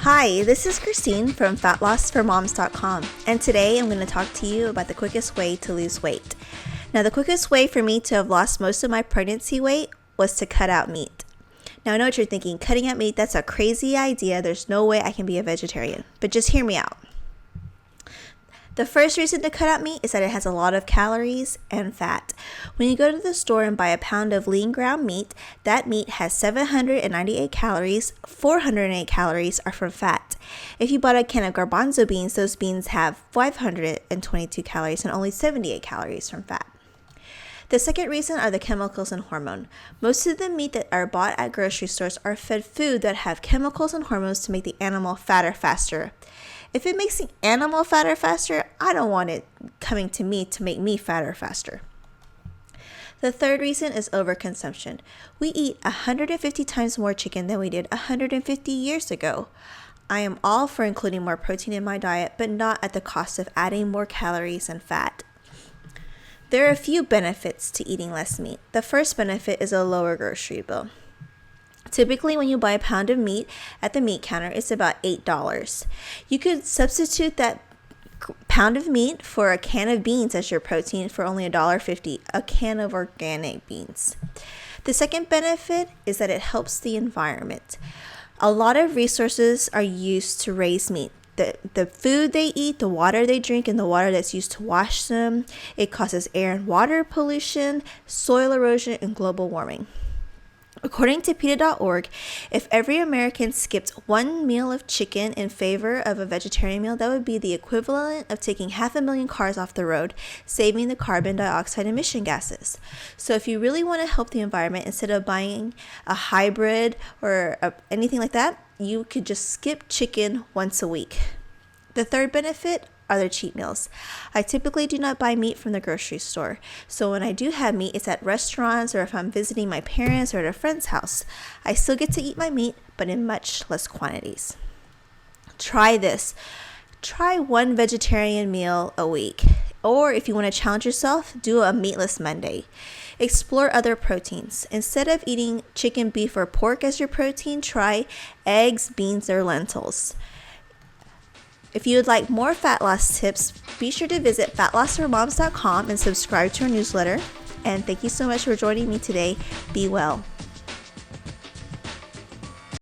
Hi, this is Christine from FatLossForMoms.com, and today I'm going to talk to you about the quickest way to lose weight. Now, the quickest way for me to have lost most of my pregnancy weight was to cut out meat. Now, I know what you're thinking, cutting out meat, that's a crazy idea. There's no way I can be a vegetarian, but just hear me out. The first reason to cut out meat is that it has a lot of calories and fat. When you go to the store and buy a pound of lean ground meat, that meat has 798 calories, 408 calories are from fat. If you bought a can of garbanzo beans, those beans have 522 calories and only 78 calories from fat. The second reason are the chemicals and hormone. Most of the meat that are bought at grocery stores are fed food that have chemicals and hormones to make the animal fatter faster. If it makes the animal fatter faster, I don't want it coming to me to make me fatter faster. The third reason is overconsumption. We eat 150 times more chicken than we did 150 years ago. I am all for including more protein in my diet, but not at the cost of adding more calories and fat. There are a few benefits to eating less meat. The first benefit is a lower grocery bill. Typically, when you buy a pound of meat at the meat counter, it's about $8. You could substitute that pound of meat for a can of beans as your protein for only $1.50, a can of organic beans. The second benefit is that it helps the environment. A lot of resources are used to raise meat. The food they eat, the water they drink, and the water that's used to wash them, it causes air and water pollution, soil erosion, and global warming. According to PETA.org, if every American skipped one meal of chicken in favor of a vegetarian meal, that would be the equivalent of taking 500,000 cars off the road, saving the carbon dioxide emission gases. So if you really want to help the environment, instead of buying a hybrid or anything like that, you could just skip chicken once a week. The third benefit are their cheat meals. I typically do not buy meat from the grocery store. So when I do have meat, it's at restaurants or if I'm visiting my parents or at a friend's house. I still get to eat my meat, but in much less quantities. Try this. Try one vegetarian meal a week. Or if you want to challenge yourself, do a meatless Monday. Explore other proteins. Instead of eating chicken, beef, or pork as your protein, try eggs, beans, or lentils. If you would like more fat loss tips, be sure to visit FatLossForMoms.com and subscribe to our newsletter. And thank you so much for joining me today. Be well.